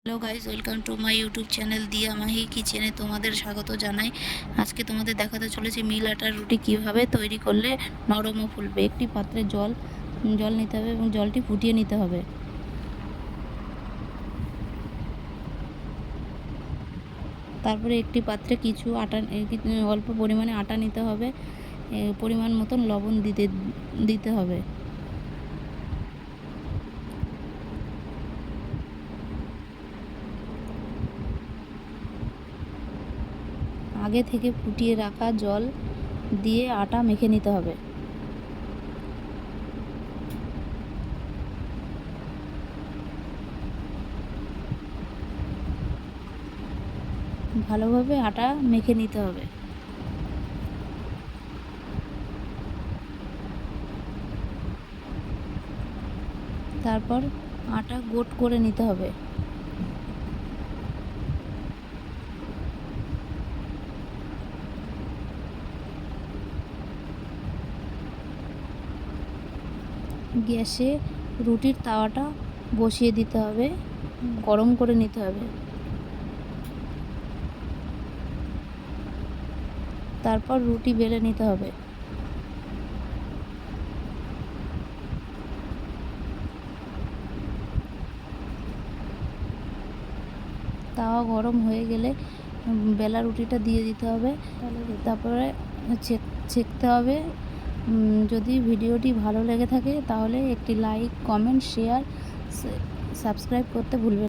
Hello guys, welcome to my YouTube channel দিয়া মাহি কিচেনে তোমাদের স্বাগত জানাই। আজকে তোমাদের দেখাতে চলেছি মিল আটার রুটি কিভাবে তৈরি করলে নরম ও ফুলবে। একটি পাত্রে জল নিতে হবে এবং জলটি ফুটিয়ে নিতে হবে। তারপরে একটি পাত্রে কিছু অল্প পরিমাণে আটা নিতে হবে, পরিমাণ মতন লবণ দিতে হবে। আগে থেকে ফুটিয়ে রাখা জল দিয়ে আটা মেখে নিতে হবে। ভালোভাবে আটা মেখে নিতে হবে। তারপর আটা গোট করে নিতে হবে। গ্যাসে রুটির তাওয়াটা বসিয়ে দিতে হবে, গরম করে নিতে হবে। তারপর রুটি বেলে নিতে হবে। তাওয়া গরম হয়ে গেলে বেলা রুটিটা দিয়ে দিতে হবে। তারপরে ছেঁকতে হবে। যদি ভিডিওটি ভালো লেগে থাকে তাহলে একটি লাইক, কমেন্ট, শেয়ার, সাবস্ক্রাইব করতে ভুলবেন না।